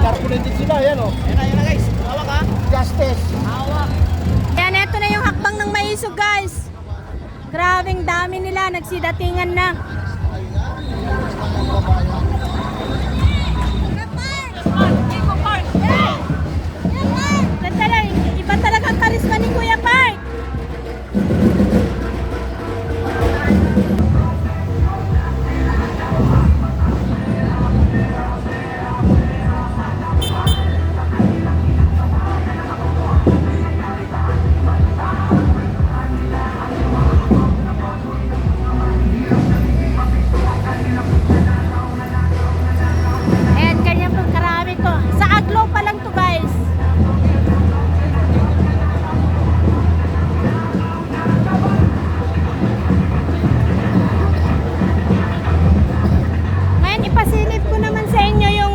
Narkunin din sila, yan o. Yan na guys. Hawak ha. Justice. Hawak. Yan, eto na yung hakbang ng maisog guys. Grabing dami nila, nagsidatingan na. Iba talagang karisma ni Kuya Park. Ayan, ganyan po karami to. Sa Aglo pa lang to guys. Ngayon, ipasilip ko naman sa inyo yung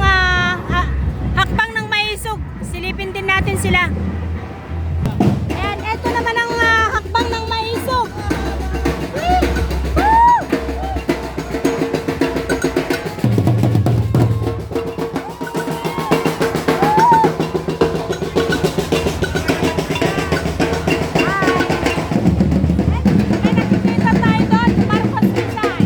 hakbang ng maisog. Silipin din natin sila. Ayan, eto naman ang hakbang ng maisog. May nakikita tayo doon, Marcos Rizal.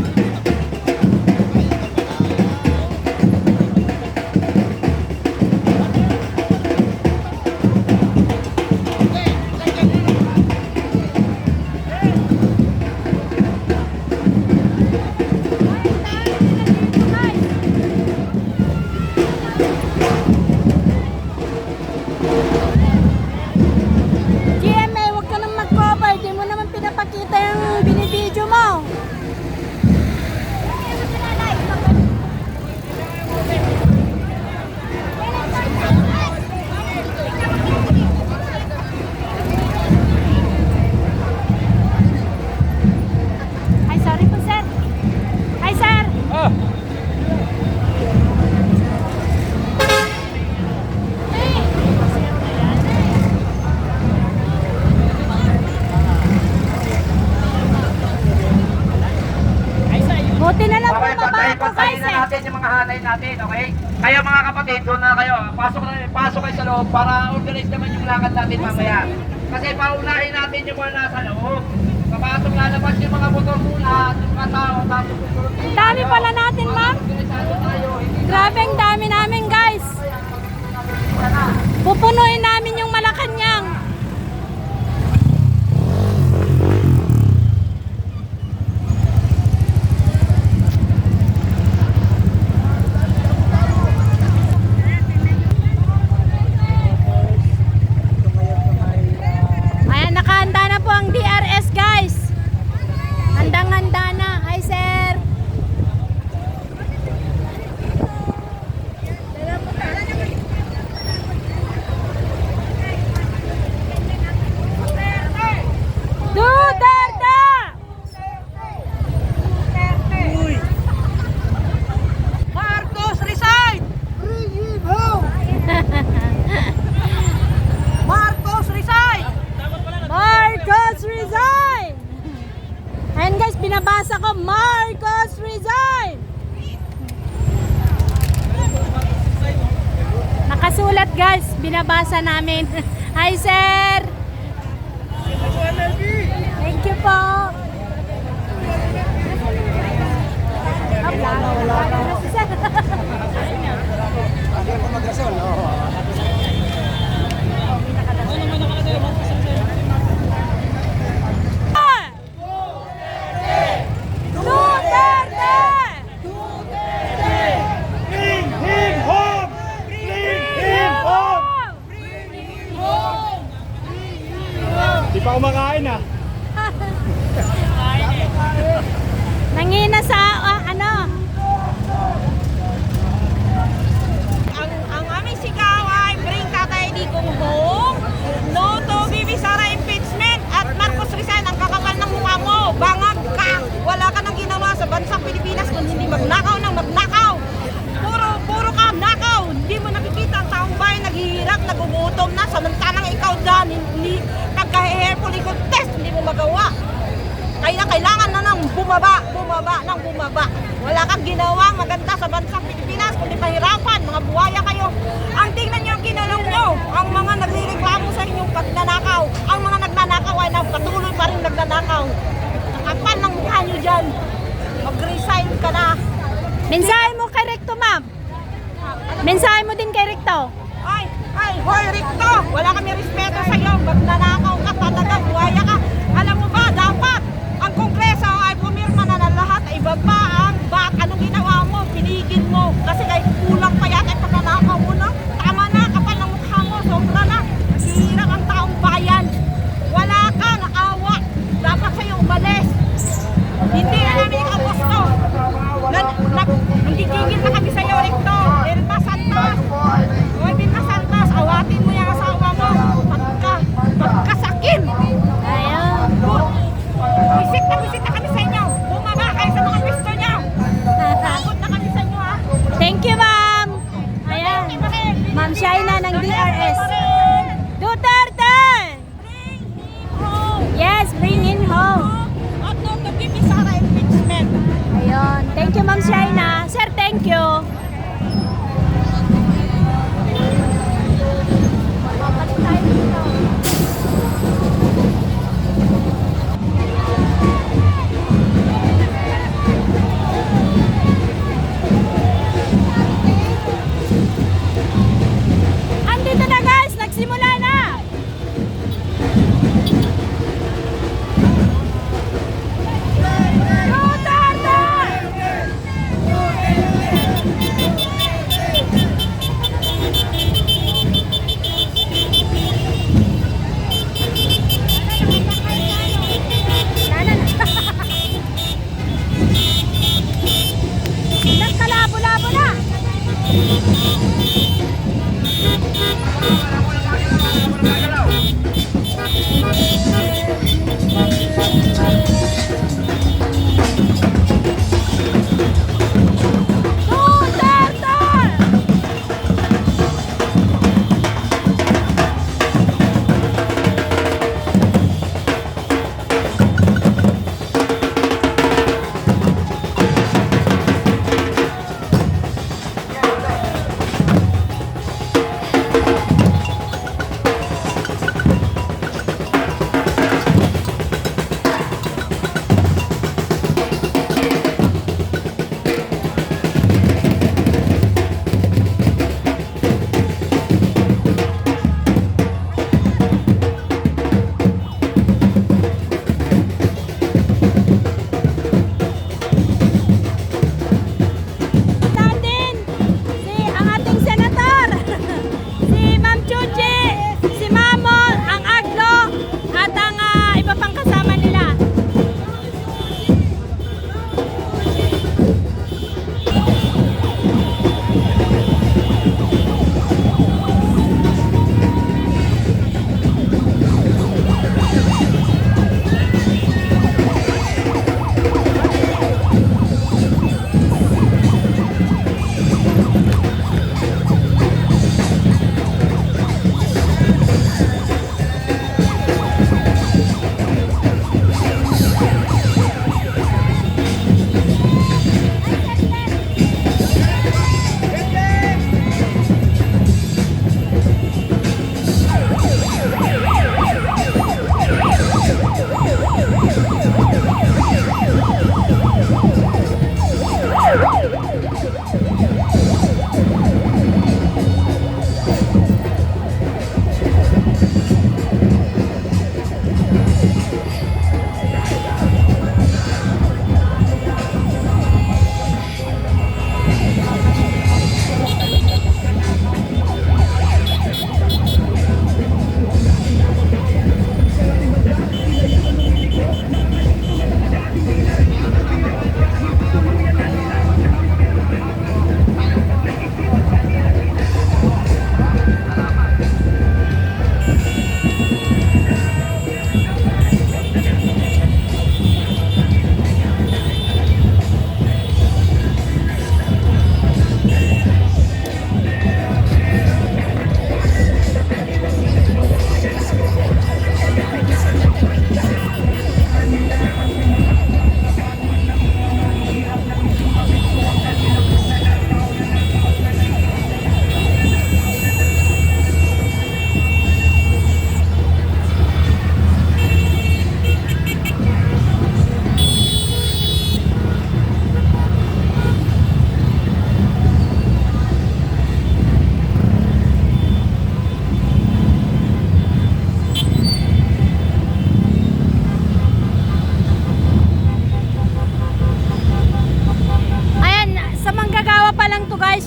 GMA, huwag ka nang mag-cover. Di mo naman pinapakita yung binibidyo mo. Ay, sorry po, sir. Hi, sir. Ah! Buti na lang Okay, bumaba ako, patayin guys, na eh. natin yung mga hanay natin, okay? Kaya mga kapatid, doon na kayo. Pasok kayo sa loob para organize naman yung lakad natin mamaya. Kasi paunahin natin yung mga nasa loob. Papasok lalabas yung mga motor muna at yung mga tao. Tapos Ang dami pala natin, ma'am. organisado tayo. Grabe, ang dami namin, guys. Pupunuin namin yung Malacanang. Ayan, nakahanda na po ang DRS, guys. Handang-handa na. Hi, sir. Duterte! Marcos resign! Marcos resign! Marcos resign! Ayan guys, binabasa ko, Marcos resign! Nakasulat guys, binabasa namin. Hi sir! Thank you po! Wala na si sir. Duterte! Bring him home! Bring him home! Di pa kumakain ah. Nangina sa ano? Ang aming sigaw ay bring Tatay Digong home. No to Bibi Sara impeachment. At Marcos resign. Ang kakapal ng mukha mo. Bangag ka. Wala ka nang ginawa sa bansang Pilipinas kung hindi magnakaw ng magnakaw. Puro ka nakaw. Hindi mo nakikita ang taong bayan naghihirap, nagugutom na. Samantalang ikaw dyan, pagka-hair follicle test, hindi mo magawa. Kaya kailangan na nang bumaba. Wala kang ginawang maganda sa bansang Pilipinas, kundi mahirapan, mga buhaya kayo. nyo, ang mga nagrereklamo sa inyong pagnanakaw, ang mga nagnanakaw ay patuloy pa rin nagnanakaw. Nakapal ng mukha nyo dyan. Mag-resign ka na. Mensahe mo kay Recto, ma'am. Mensahe mo din kay Recto. Hoy Ricto, wala kami respeto sa iyo. Magnanakaw ka, talaga, buhaya ka. Alam mo ba, dapat ang Kongreso ay pumirma na ng lahat. Ibaba ang bat. Anong ginawa mo? Pinigil mo. Kasi kahit kulang pa yata yung pagnanakaw mo na. Tama na, kapal ng mukha mo. Sobra na. Hirap ang taong bayan. Wala kang awa. Dapat sa'yo umalis. Hindi na namin ikagusto. Nanggigigil na kami sa'yo, Ricto. Elma Santos. Hoy, Vilma Santos, awatin mo yung asawa mo. Pagkasakin. Ayun. Visit na kami sa inyo. Bumaba kayo sa mga pwesto niyo. Pagod na kami sa inyo, ha. Thank you, ma'am. Ayan. Ma'am Shaina ng DRS. Duterte! Bring him home. Yes, bring in home. At no to give Sara impeachment. Ayun. Thank you, ma'am Shaina. Sir, thank you. Babalik tayo dito. Andito na guys, nagsimula na. Duterte!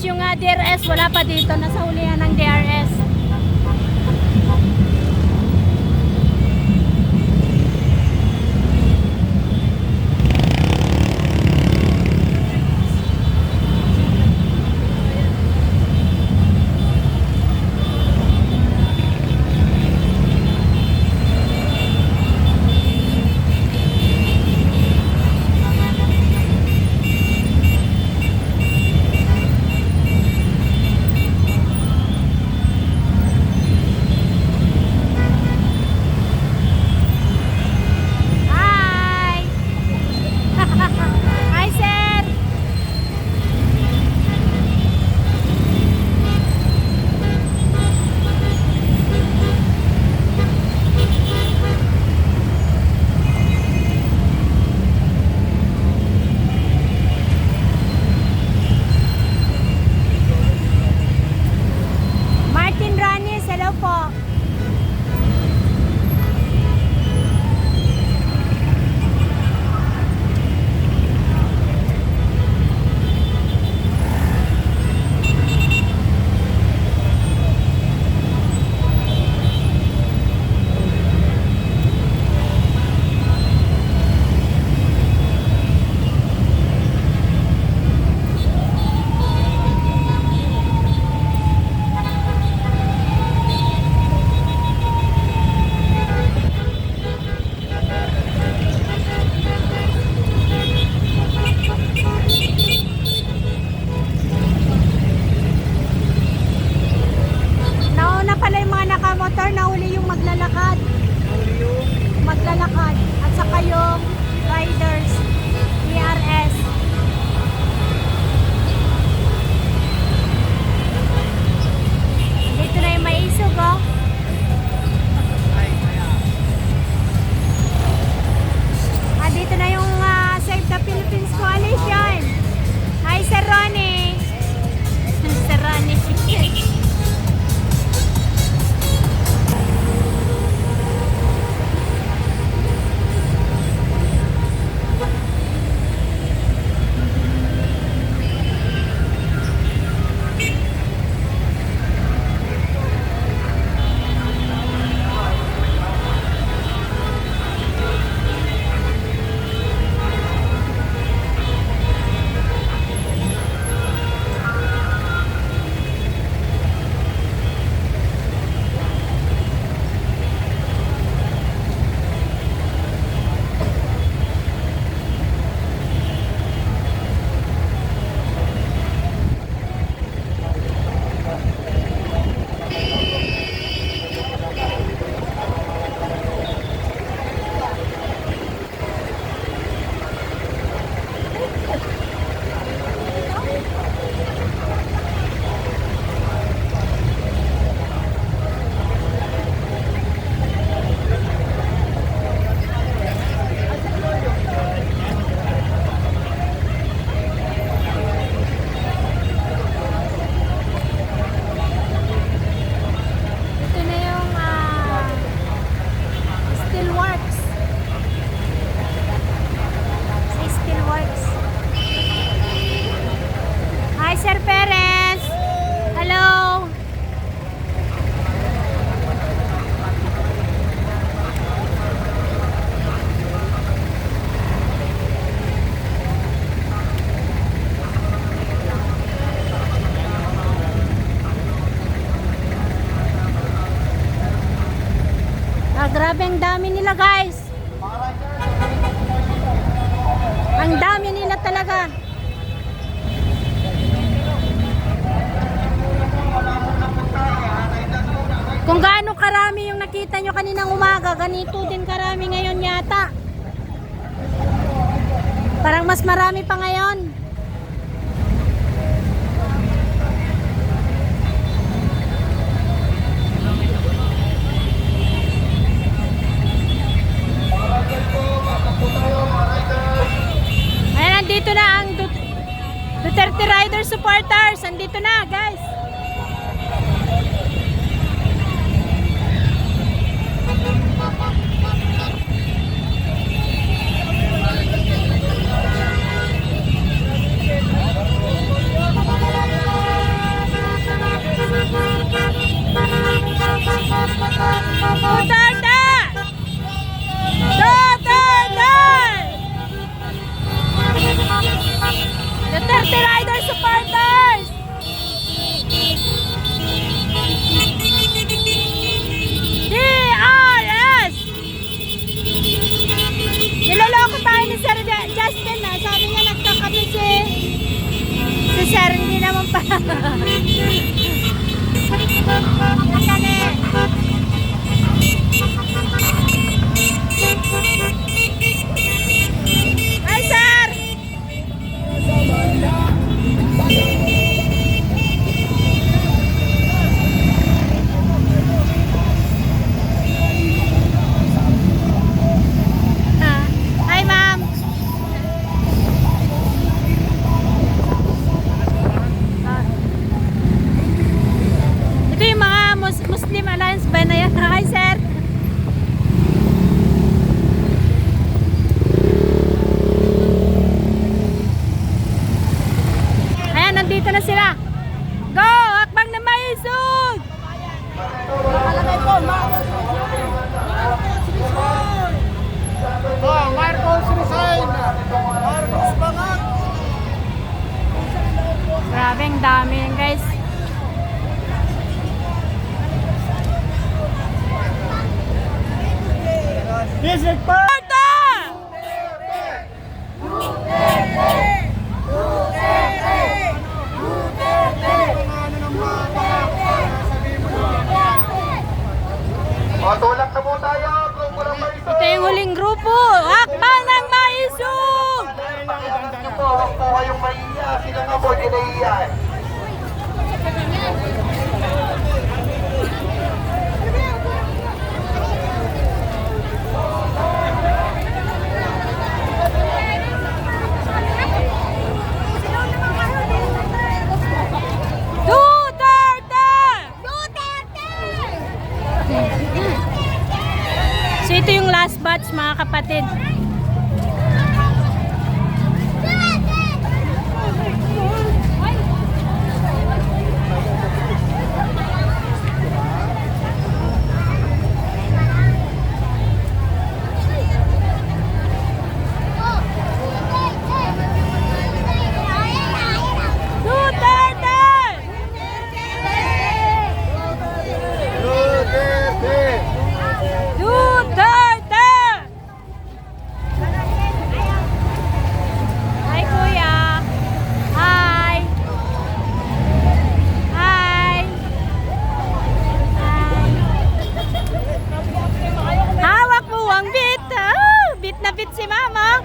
yung DRS, wala pa dito. Nasa hulihan ng DRS. Hi! Hi, sir! Martin Ranis, hello po. Nauna pala yung mga nakamotor, nahuli yung maglalakad. Maglalakad. At saka yung riders, ERS. Dito na yung maisog, oh. Dito na yung Save the Philippines Coalition. Hi, Sir Ronnie. Sir Ronnie. Ito na yung Steelworks. Sa Steelworks. Hi, Sir Perez. Hello. Grabe ang dami nila, guys. Ang dami nila talaga. Kung gaano karami yung nakita nyo kaninang umaga, ganito din karami ngayon yata. Parang mas marami pa ngayon. Ayan, nandito na ang Duterte Rider supporters. Nandito na, guys. sir, hindi naman pa. Hi, sir! Hi, ma'am! Ito yung mga Muslim Alliance ba na yan? Hi, sir! Ayan, nandito na sila. Go! Hakbang na maisog! Marcos resign! Marcos Bangag! Grabe, ang dami yan, guys. District pa! O, tulak na po tayo. Grupo ng Marisol. Ito yung huling grupo. Hakbang ng maisog! Ito po, huwag po kayong maiiya. Sila nga po, hindi naiiya. So ito yung last batch, mga kapatid. Hi, kuya. Hi. Hi. Hi. Hawak mo ang bit. Oh, bit na bit si mama.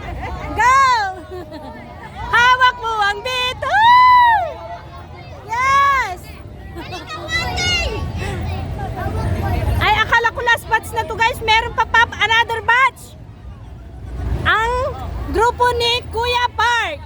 Go! Hawak mo ang bit. Oh! Yes! Ay, akala ko last batch na to, guys. Meron pa another batch. Ang grupo ni Kuya Park.